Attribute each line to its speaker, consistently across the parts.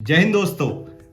Speaker 1: जय हिंद दोस्तों।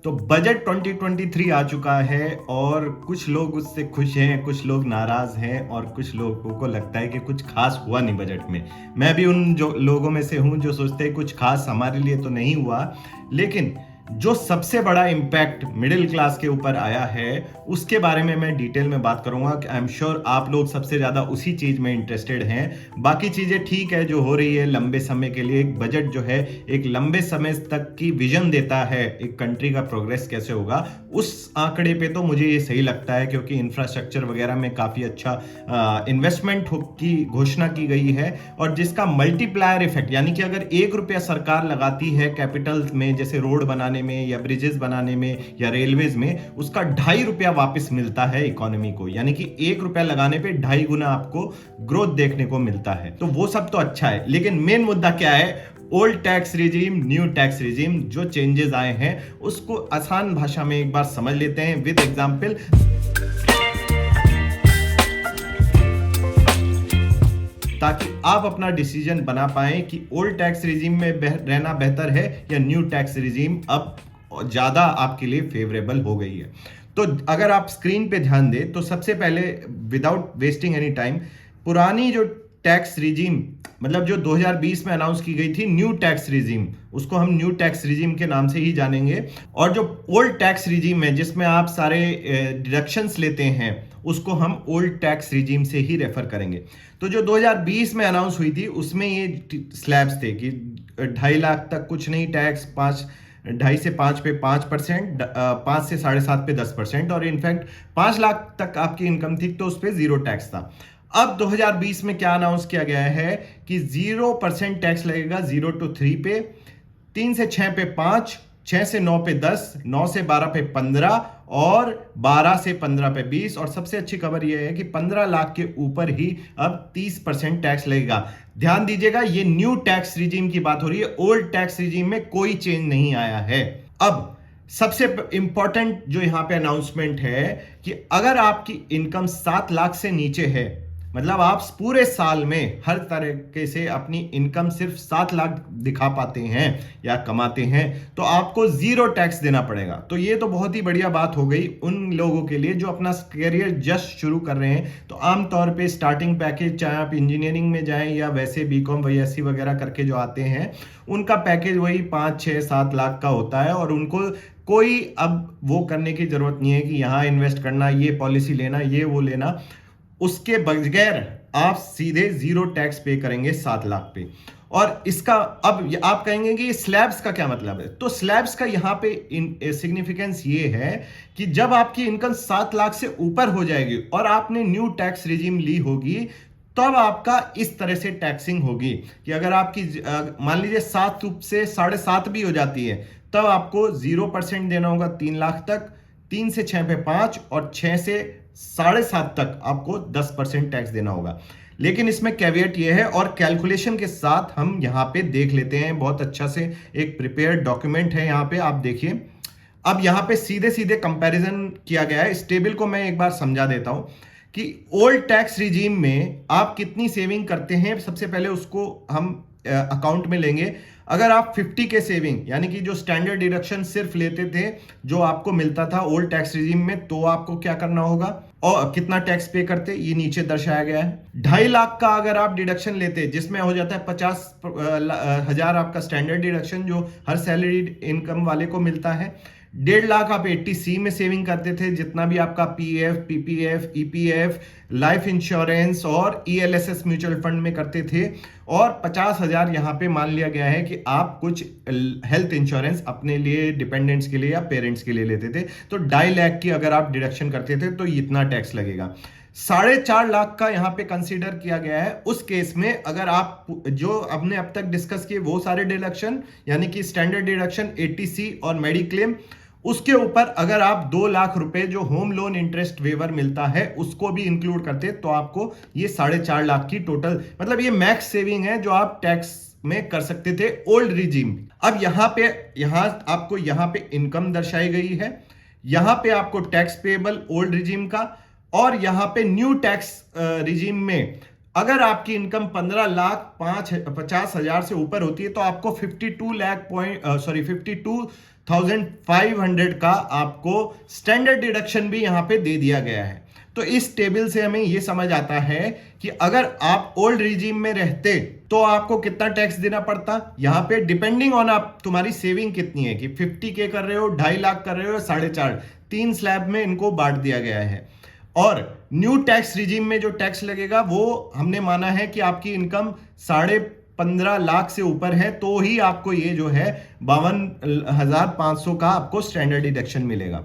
Speaker 1: तो बजट 2023 आ चुका है और कुछ लोग उससे खुश हैं, कुछ लोग नाराज हैं और कुछ लोगों को लगता है कि कुछ खास हुआ नहीं बजट में। मैं भी उन जो लोगों में से हूं जो सोचते हैं कुछ खास हमारे लिए तो नहीं हुआ, लेकिन जो सबसे बड़ा इम्पैक्ट मिडिल क्लास के ऊपर आया है उसके बारे में मैं डिटेल में बात करूंगा कि आई एम श्योर आप लोग सबसे ज्यादा उसी चीज में इंटरेस्टेड हैं। बाकी चीजें ठीक है जो हो रही है लंबे समय के लिए, एक बजट जो है एक लंबे समय तक की विजन देता है एक कंट्री का प्रोग्रेस कैसे होगा, उस आंकड़े पे तो मुझे ये सही लगता है क्योंकि इंफ्रास्ट्रक्चर वगैरह में काफी अच्छा इन्वेस्टमेंट की घोषणा की गई है और जिसका मल्टीप्लायर इफेक्ट यानी कि अगर 1 रुपया सरकार लगाती है कैपिटल में जैसे रोड बनाने में या ब्रिजेस बनाने में या रेलवेज में, उसका 2.5 रुपया वापस मिलता है इकोनॉमी को। यानी कि 1 रुपया लगाने पे 2.5 गुना आपको ग्रोथ देखने को मिलता है। तो वो सब तो अच्छा है, लेकिन मेन मुद्दा क्या है? Old tax regime, new tax regime, जो चेंजेस आए हैं उसको आसान भाषा में एक बार समझ लेते हैं विद एग्जांपल। ताकि आप अपना डिसीजन बना पाएं कि ओल्ड टैक्स रिजीम में रहना बेहतर है या न्यू टैक्स रिजीम अब ज्यादा आपके लिए फेवरेबल हो गई है। तो अगर आप स्क्रीन पे ध्यान दें तो सबसे पहले विदाउट वेस्टिंग एनी टाइम, पुरानी जो टैक्स रिजीम मतलब जो 2020 में अनाउंस की गई थी न्यू टैक्स रिजीम, उसको हम न्यू टैक्स रिजीम के नाम से ही जानेंगे। और जो ओल्ड टैक्स रिजीम है जिसमें आप सारे डिडक्शंस लेते हैं उसको हम ओल्ड टैक्स रिजीम से ही रेफर करेंगे। तो जो 2020 में अनाउंस हुई थी उसमें ये स्लैब्स थे कि 2.5 लाख तक कुछ नहीं टैक्स, 2.5 से 5 पे 5%, 5 से 7.5 पे 10%, और इनफैक्ट 5 लाख तक आपकी इनकम थी तो उस पर जीरो टैक्स था। अब 2020 में क्या अनाउंस किया गया है कि 0% टैक्स लगेगा 0 to 3 पे, 3 से 6 पे 5, 6 से 9 पे 10, 9 से 12 पे 15 और 12 से 15 पे 20। और सबसे अच्छी खबर यह है कि 15 लाख के ऊपर ही अब 30% टैक्स लगेगा। ध्यान दीजिएगा ये न्यू टैक्स रिजीम की बात हो रही है, ओल्ड टैक्स रिजीम में कोई चेंज नहीं आया है। अब सबसे इंपॉर्टेंट जो यहां पे अनाउंसमेंट है कि अगर आपकी इनकम 7 लाख से नीचे है, मतलब आप पूरे साल में हर तरीके से अपनी इनकम सिर्फ 7 लाख दिखा पाते हैं या कमाते हैं तो आपको जीरो टैक्स देना पड़ेगा। तो ये तो बहुत ही बढ़िया बात हो गई उन लोगों के लिए जो अपना करियर जस्ट शुरू कर रहे हैं। तो आमतौर पे स्टार्टिंग पैकेज, चाहे आप इंजीनियरिंग में जाएं या वैसे बीकॉम बीएससी वगैरह करके जो आते हैं, उनका पैकेज वही 5, 6, 7 लाख का होता है और उनको कोई अब वो करने की जरूरत नहीं है कि यहां इन्वेस्ट करना, ये पॉलिसी लेना, ये वो लेना। उसके बगैर आप सीधे जीरो टैक्स पे करेंगे 7 लाख पे। और इसका अब आप कहेंगे कि स्लैब्स का क्या मतलब है? तो स्लैब्स का यहां पे सिग्निफिकेंस ये है कि जब आपकी इनकम 7 लाख से ऊपर हो जाएगी और आपने न्यू टैक्स रिजीम ली होगी तब आपका इस तरह से टैक्सिंग होगी कि अगर आपकी मान लीजिए 7 से 7.5 भी हो जाती है तब आपको 0% देना होगा 3 लाख तक, 3 से 6 पे 5 और 6 से 7.5 तक आपको 10% टैक्स देना होगा। लेकिन इसमें कैविएट ये है और कैलकुलेशन के साथ हम यहां पे देख लेते हैं, बहुत अच्छा से एक प्रिपेयर्ड डॉक्यूमेंट है यहां पे, आप देखिए। अब यहां पे सीधे सीधे कंपैरिजन किया गया है। इस टेबल को मैं एक बार समझा देता हूं कि ओल्ड टैक्स रिजीम में आप कितनी सेविंग करते हैं। सबसे पहले उसको हम अकाउंट में लेंगे। अगर आप 50 के सेविंग यानी कि जो स्टैंडर्ड डिडक्शन सिर्फ लेते थे जो आपको मिलता था ओल्ड टैक्स रिजीम में, तो आपको क्या करना होगा और कितना टैक्स पे करते ये नीचे दर्शाया गया है। 2.5 लाख का अगर आप डिडक्शन लेते जिसमें हो जाता है 50,000 आपका स्टैंडर्ड डिडक्शन जो हर सैलरी इनकम वाले को मिलता है। 1.5 लाख आप 80C में सेविंग करते थे, जितना भी आपका PF, PPF, EPF, life insurance और ईएलएसएस म्यूचुअल फंड में करते थे। और 50,000 यहां पे मान लिया गया है कि आप कुछ हेल्थ इंश्योरेंस अपने लिए, डिपेंडेंट्स के लिए या पेरेंट्स के लिए लेते थे। तो 2.5 लाख की अगर आप डिडक्शन करते थे तो इतना टैक्स लगेगा। 4.5 लाख का यहां पे कंसीडर किया गया है। उस केस में अगर आप जो हमने अब तक डिस्कस किए वो सारे डिडक्शन यानी कि स्टैंडर्ड डिडक्शन, 80C और मेडिक्लेम, उसके ऊपर अगर आप 2 लाख रुपए जो होम लोन इंटरेस्ट वेवर मिलता है उसको भी इंक्लूड करते तो आपको ये 4.5 लाख की टोटल, मतलब ये मैक्स सेविंग है जो आप टैक्स में कर सकते थे ओल्ड रिजीम। अब आपको यहां पे इनकम दर्शाई गई है, यहां पे आपको टैक्स पेएबल ओल्ड रिजीम का, और यहां पे न्यू टैक्स रिजीम में अगर आपकी इनकम 15,50,000 से ऊपर होती है तो आपको 52 1500 का आपको स्टैंडर्ड डिडक्शन भी यहां पे दे दिया गया है। तो इस टेबल से हमें यह समझ आता है कि अगर आप ओल्ड रिजीम में रहते तो आपको कितना टैक्स देना पड़ता। यहां पे डिपेंडिंग ऑन आप तुम्हारी सेविंग कितनी है कि 50K कर रहे हो, 2.5 लाख कर रहे हो, 4.5, 3 स्लैब में इनको बांट दिया गया है। और न्यू टैक्स रिजीम में जो टैक्स लगेगा वो हमने माना है कि आपकी इनकम 15.5 लाख से ऊपर है तो ही आपको ये जो है 52,500 का आपको स्टैंडर्ड डिडक्शन मिलेगा।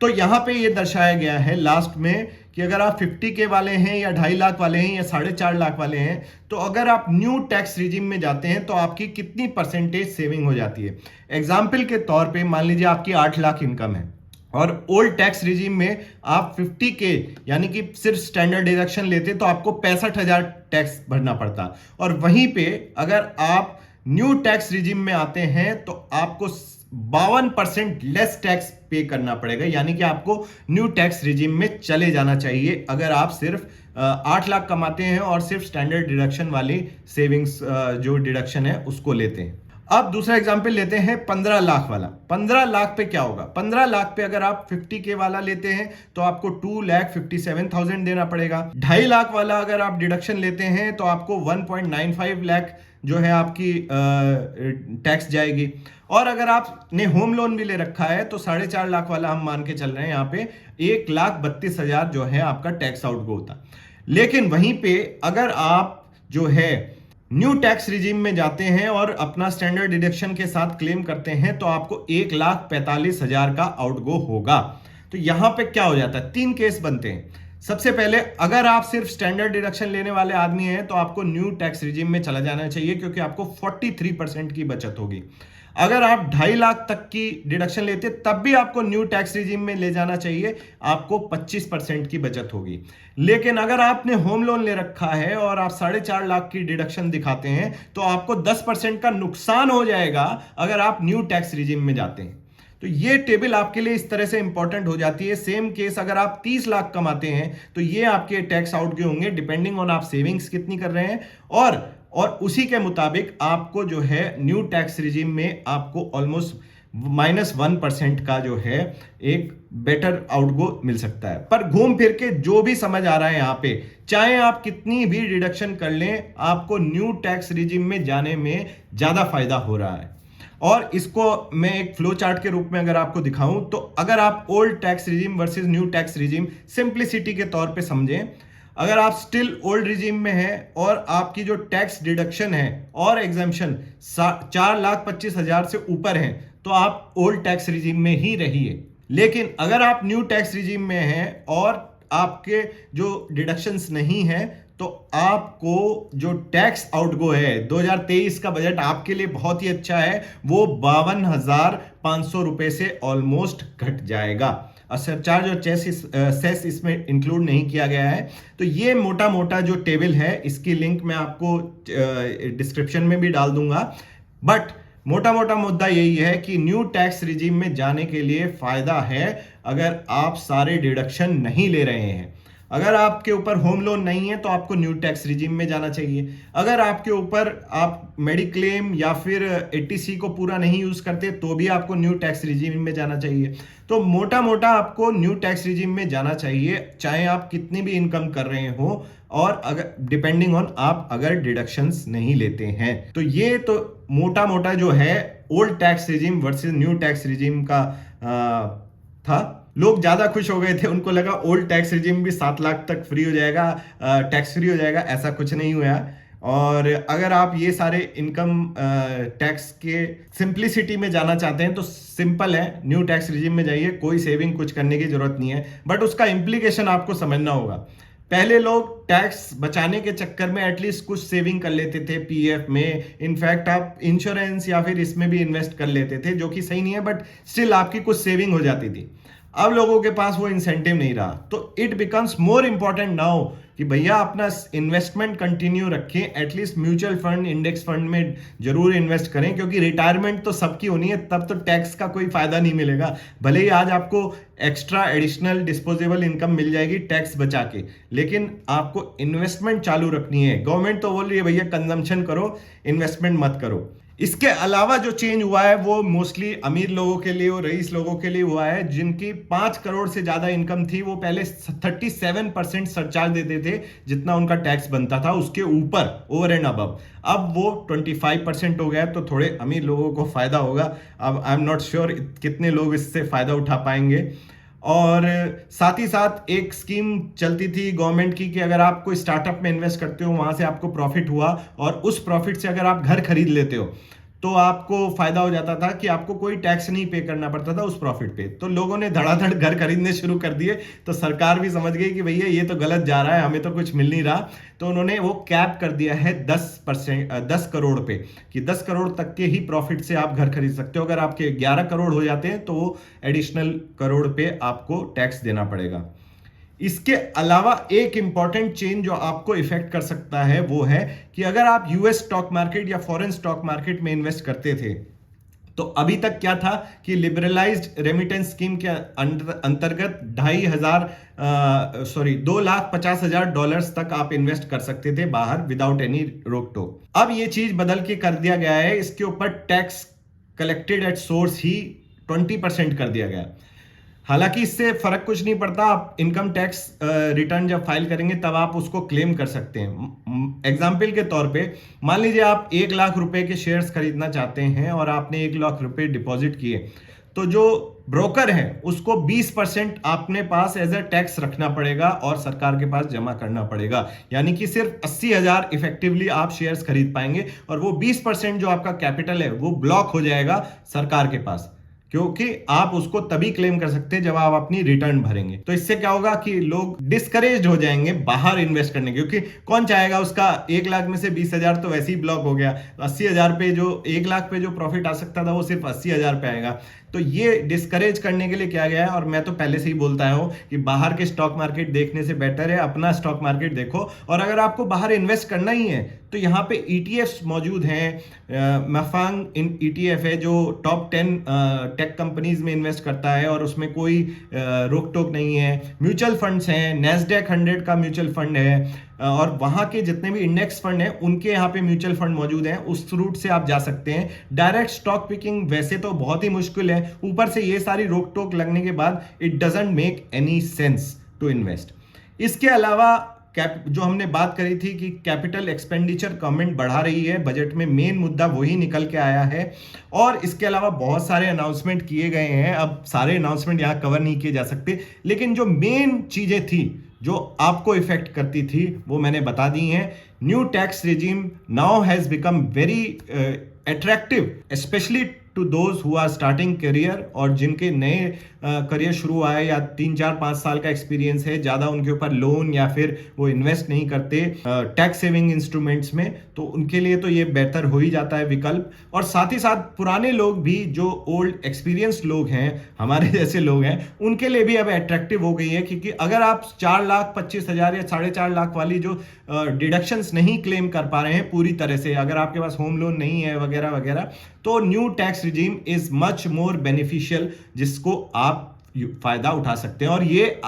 Speaker 1: तो यहां पे ये दर्शाया गया है लास्ट में कि अगर आप 50K वाले हैं या 2.5 लाख वाले हैं या 4.5 लाख वाले हैं तो अगर आप न्यू टैक्स रिजीम में जाते हैं तो आपकी कितनी परसेंटेज सेविंग हो जाती है। एग्जाम्पल के तौर पे मान लीजिए आपकी 8 लाख इनकम है और ओल्ड टैक्स रिजीम में आप 50K यानी कि सिर्फ स्टैंडर्ड डिडक्शन लेते तो आपको 65,000 टैक्स भरना पड़ता। और वहीं पे अगर आप न्यू टैक्स रिजीम में आते हैं तो आपको 52% लेस टैक्स पे करना पड़ेगा, यानी कि आपको न्यू टैक्स रिजीम में चले जाना चाहिए अगर आप सिर्फ 8 लाख कमाते हैं और सिर्फ स्टैंडर्ड डिडक्शन वाली सेविंग्स जो डिडक्शन है उसको लेते हैं। अब दूसरा एग्जांपल लेते हैं 15 लाख वाला। 15 लाख पे क्या होगा? 15 लाख पे अगर आप 50K वाला लेते हैं तो आपको 2,57,000 देना पड़ेगा। 2.5 लाख वाला अगर आप डिडक्शन लेते हैं तो आपको 1.95 लाख जो है आपकी टैक्स जाएगी। और अगर आपने होम लोन भी ले रखा है तो 4.5 लाख वाला हम मान के चल रहे हैं, यहाँ पे 1,32,000 जो है आपका टैक्स आउट गो होता। लेकिन वहीं पे अगर आप जो है न्यू टैक्स रिजीम में जाते हैं और अपना स्टैंडर्ड डिडक्शन के साथ क्लेम करते हैं तो आपको 1,45,000 का आउटगो होगा। तो यहां पे क्या हो जाता है, 3 केस बनते हैं। सबसे पहले अगर आप सिर्फ स्टैंडर्ड डिडक्शन लेने वाले आदमी हैं तो आपको न्यू टैक्स रिजीम में चला जाना चाहिए क्योंकि आपको 43% की बचत होगी। अगर आप 2.5 लाख तक की डिडक्शन लेते तब भी आपको न्यू टैक्स रिजीम में ले जाना चाहिए, आपको 25% की बचत होगी। लेकिन अगर आपने होम लोन ले रखा है और आप 4.5 लाख की डिडक्शन दिखाते हैं तो आपको 10% का नुकसान हो जाएगा अगर आप न्यू टैक्स रिजीम में जाते हैं। तो ये टेबल आपके लिए इस तरह से इंपॉर्टेंट हो जाती है। सेम केस अगर आप 30 लाख कमाते हैं तो ये आपके टैक्स आउट के होंगे डिपेंडिंग ऑन आप सेविंग्स कितनी कर रहे हैं और उसी के मुताबिक आपको जो है न्यू टैक्स रिजीम में आपको ऑलमोस्ट -1% का जो है एक बेटर आउटगो मिल सकता है। पर घूम फिर के जो भी समझ आ रहा है यहाँ पे, चाहे आप कितनी भी डिडक्शन कर लें, आपको न्यू टैक्स रिजीम में जाने में ज्यादा फायदा हो रहा है। और इसको मैं एक फ्लो चार्ट के रूप में अगर आपको दिखाऊं तो अगर आप old tax regime versus new tax regime simplicity के तौर पे समझें, अगर आप स्टिल ओल्ड रिजीम में हैं और आपकी जो टैक्स डिडक्शन है और एग्जाम्पशन 4,25,000 से ऊपर है तो आप ओल्ड टैक्स रिजीम में ही रहिए। लेकिन अगर आप न्यू टैक्स रिजीम में हैं और आपके जो डिडक्शंस नहीं हैं तो आपको जो टैक्स आउटगो है 2023 का बजट आपके लिए बहुत ही अच्छा है, वो 52,500 रुपए से ऑलमोस्ट घट जाएगा। सरचार्ज और सेस इसमें इंक्लूड नहीं किया गया है। तो ये मोटा मोटा जो टेबल है इसकी लिंक मैं आपको डिस्क्रिप्शन में भी डाल दूंगा। बट मोटा मोटा मुद्दा यही है कि न्यू टैक्स रिजीम में जाने के लिए फायदा है अगर आप सारे डिडक्शन नहीं ले रहे हैं। अगर आपके ऊपर होम लोन नहीं है तो आपको न्यू टैक्स रिजीम में जाना चाहिए। अगर आपके ऊपर आप मेडिक्लेम या फिर 80C को पूरा नहीं यूज करते तो भी आपको न्यू टैक्स रिजीम में जाना चाहिए। तो मोटा मोटा आपको न्यू टैक्स रिजीम में जाना चाहिए चाहे आप कितनी भी इनकम कर रहे हो और अगर डिपेंडिंग ऑन आप अगर डिडक्शंस नहीं लेते हैं। तो ये तो मोटा मोटा जो है old tax regime versus new tax regime का था। लोग ज्यादा खुश हो गए थे, उनको लगा ओल्ड टैक्स रिजीम भी 7 लाख तक फ्री हो जाएगा, टैक्स फ्री हो जाएगा। ऐसा कुछ नहीं हुआ। और अगर आप ये सारे इनकम टैक्स के सिंप्लिसिटी में जाना चाहते हैं तो सिंपल है, न्यू टैक्स रिजीम में जाइए, कोई सेविंग कुछ करने की जरूरत नहीं है। बट उसका इंप्लीकेशन आपको समझना होगा। पहले लोग टैक्स बचाने के चक्कर में एटलीस्ट कुछ सेविंग कर लेते थे पीएफ में, इनफैक्ट आप इंश्योरेंस या फिर इसमें भी इन्वेस्ट कर लेते थे, जो कि सही नहीं है, बट स्टिल आपकी कुछ सेविंग हो जाती थी। अब लोगों के पास वो इंसेंटिव नहीं रहा, तो it becomes more important now कि भैया अपना इन्वेस्टमेंट कंटिन्यू रखें, at least mutual fund, index fund में जरूर इन्वेस्ट करें, क्योंकि रिटायरमेंट तो सबकी होनी है, तब तो टैक्स का कोई फायदा नहीं मिलेगा। भले ही आज आपको एक्स्ट्रा एडिशनल डिस्पोजेबल इनकम मिल जाएगी टैक्स बचा के, लेकिन आपको इन्वेस्टमेंट चालू रखनी है। गवर्नमेंट तो बोल रही है भैया कंजम्पशन करो, इन्वेस्टमेंट मत करो। इसके अलावा जो चेंज हुआ है वो मोस्टली अमीर लोगों के लिए और रईस लोगों के लिए हुआ है, जिनकी 5 करोड़ से ज्यादा इनकम थी। वो पहले 37% सरचार्ज देते थे जितना उनका टैक्स बनता था, उसके ऊपर ओवर एंड अबव। अब वो 25% हो गया, तो थोड़े अमीर लोगों को फायदा होगा। अब आई एम नॉट श्योर कितने लोग इससे फायदा उठा पाएंगे। और साथ ही साथ एक स्कीम चलती थी गवर्नमेंट की कि अगर आप कोई स्टार्टअप में इन्वेस्ट करते हो, वहां से आपको प्रॉफिट हुआ और उस प्रॉफिट से अगर आप घर खरीद लेते हो तो आपको फायदा हो जाता था कि आपको कोई टैक्स नहीं पे करना पड़ता था उस प्रॉफिट पे। तो लोगों ने धड़ाधड़ घर खरीदने शुरू कर दिए, तो सरकार भी समझ गई कि भैया ये तो गलत जा रहा है, हमें तो कुछ मिल नहीं रहा। तो उन्होंने वो कैप कर दिया है 10 करोड़ पे, कि 10 करोड़ तक के ही प्रॉफिट से आप घर खरीद सकते हो। अगर आपके 11 करोड़ हो जाते हैं तो वो एडिशनल करोड़ पे आपको टैक्स देना पड़ेगा। इसके अलावा एक इंपॉर्टेंट चेंज जो आपको इफेक्ट कर सकता है वो है कि अगर आप यूएस स्टॉक मार्केट या फॉरेन स्टॉक मार्केट में इन्वेस्ट करते थे, तो अभी तक क्या था कि लिबरलाइज्ड रेमिटेंस स्कीम के अंतर्गत $2,50,000 तक आप इन्वेस्ट कर सकते थे बाहर विदाउट एनी रोक टोक। अब ये चीज बदल के कर दिया गया है, इसके ऊपर टैक्स कलेक्टेड एट सोर्स ही 20% कर दिया गया। हालांकि इससे फर्क कुछ नहीं पड़ता, आप इनकम टैक्स रिटर्न जब फाइल करेंगे तब आप उसको क्लेम कर सकते हैं। एग्जाम्पल के तौर पे मान लीजिए आप 1 लाख रुपए के शेयर्स खरीदना चाहते हैं और आपने 1 लाख रुपए डिपॉजिट किए, तो जो ब्रोकर है उसको 20% आपने पास एज अ टैक्स रखना पड़ेगा और सरकार के पास जमा करना पड़ेगा। यानी कि सिर्फ 80,000 इफेक्टिवली आप शेयर्स खरीद पाएंगे और वो 20% जो आपका कैपिटल है वो ब्लॉक हो जाएगा सरकार के पास, क्योंकि आप उसको तभी क्लेम कर सकते हैं जब आप अपनी रिटर्न भरेंगे। तो इससे क्या होगा कि लोग डिस्करेज हो जाएंगे बाहर इन्वेस्ट करने, क्योंकि कौन चाहेगा, उसका 1 लाख में से 20,000 तो वैसे ही ब्लॉक हो गया, तो 80,000 पे जो 1 लाख पे जो प्रॉफिट आ सकता था वो सिर्फ 80,000 पे आएगा। तो ये डिस्करेज करने के लिए किया गया है। और मैं तो पहले से ही बोलता हूं कि बाहर के स्टॉक मार्केट देखने से बेटर है अपना स्टॉक मार्केट देखो। और अगर आपको बाहर इन्वेस्ट करना ही है तो यहाँ पे ETFs मौजूद हैं। मफांग ETF है जो टॉप 10 टेक कंपनीज में इन्वेस्ट करता है और उसमें कोई रोक टोक नहीं है। म्यूचुअल फंड्स हैं, नैस्डैक 100 का म्यूचुअल फंड है, और वहां के जितने भी इंडेक्स फंड हैं उनके यहाँ पे म्यूचुअल फंड मौजूद हैं, उस रूट से आप जा सकते हैं। डायरेक्ट स्टॉक पिकिंग वैसे तो बहुत ही मुश्किल है, ऊपर से ये सारी रोक टोक लगने के बाद it doesn't make any sense to invest. इसके अलावा जो हमने बात करी थी कि कैपिटल एक्सपेंडिचर गवर्नमेंट बढ़ा रही है बजट में, मेन मुद्दा वही निकल के आया है। और इसके अलावा बहुत सारे अनाउंसमेंट किए गए हैं, अब सारे अनाउंसमेंट यहाँ कवर नहीं किए जा सकते, लेकिन जो मेन चीजें थी जो आपको इफेक्ट करती थी वो मैंने बता दी हैं। New tax regime now has become very attractive specially to those who are starting career, और जिनके नए करियर शुरू हुआ है या 3, 4, 5 साल का एक्सपीरियंस है, ज़्यादा उनके ऊपर लोन या फिर वो इन्वेस्ट नहीं करते टैक्स सेविंग इंस्ट्रूमेंट्स में, तो उनके लिए तो ये बेहतर हो ही जाता है विकल्प। और साथ ही साथ पुराने लोग भी, जो ओल्ड एक्सपीरियंस लोग हैं, हमारे जैसे लोग हैं, उनके लिए भी अब अट्रैक्टिव हो गई है। क्योंकि अगर आप 4,25,000 या 4.5 लाख वाली जो डिडक्शंस नहीं क्लेम कर पा रहे हैं पूरी तरह से, अगर आपके पास होम लोन नहीं है वगैरह वगैरह, तो new tax regime is much more beneficial, जिसको आप फायदा उठा सकते हैं। और ये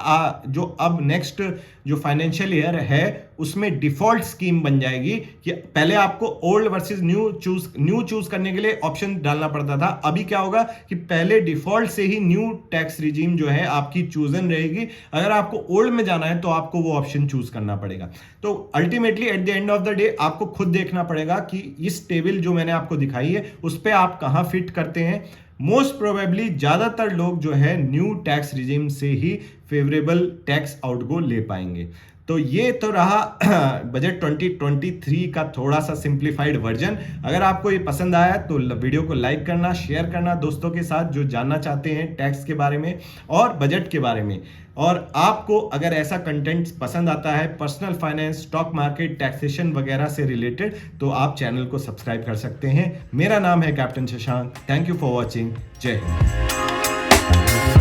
Speaker 1: जो अब नेक्स्ट जो फाइनेंशियल ईयर है उसमें डिफॉल्ट स्कीम बन जाएगी कि पहले आपको ओल्ड वर्सेस न्यू चूज करने के लिए ऑप्शन डालना पड़ता था। अभी क्या होगा कि पहले डिफॉल्ट से ही न्यू टैक्स रिजीम जो है आपकी चूजन रहेगी। अगर आपको ओल्ड में जाना है तो आपको वो ऑप्शन चूज करना पड़ेगा। तो ultimately at the end of the day आपको खुद देखना पड़ेगा कि इस टेबल जो मैंने आपको दिखाई है उस पर आप कहां फिट करते हैं। मोस्ट प्रोबेबली ज्यादातर लोग जो है न्यू टैक्स रिजीम से ही फेवरेबल टैक्स आउटगो ले पाएंगे। तो ये तो रहा बजट 2023 का थोड़ा सा सिंप्लीफाइड वर्जन। अगर आपको ये पसंद आया तो वीडियो को लाइक करना, शेयर करना दोस्तों के साथ जो जानना चाहते हैं टैक्स के बारे में और बजट के बारे में। और आपको अगर ऐसा कंटेंट पसंद आता है personal finance, stock market, taxation वगैरह से रिलेटेड, तो आप चैनल को सब्सक्राइब कर सकते हैं। मेरा नाम है captain Shashank. Thank you for watching. जय हिंद।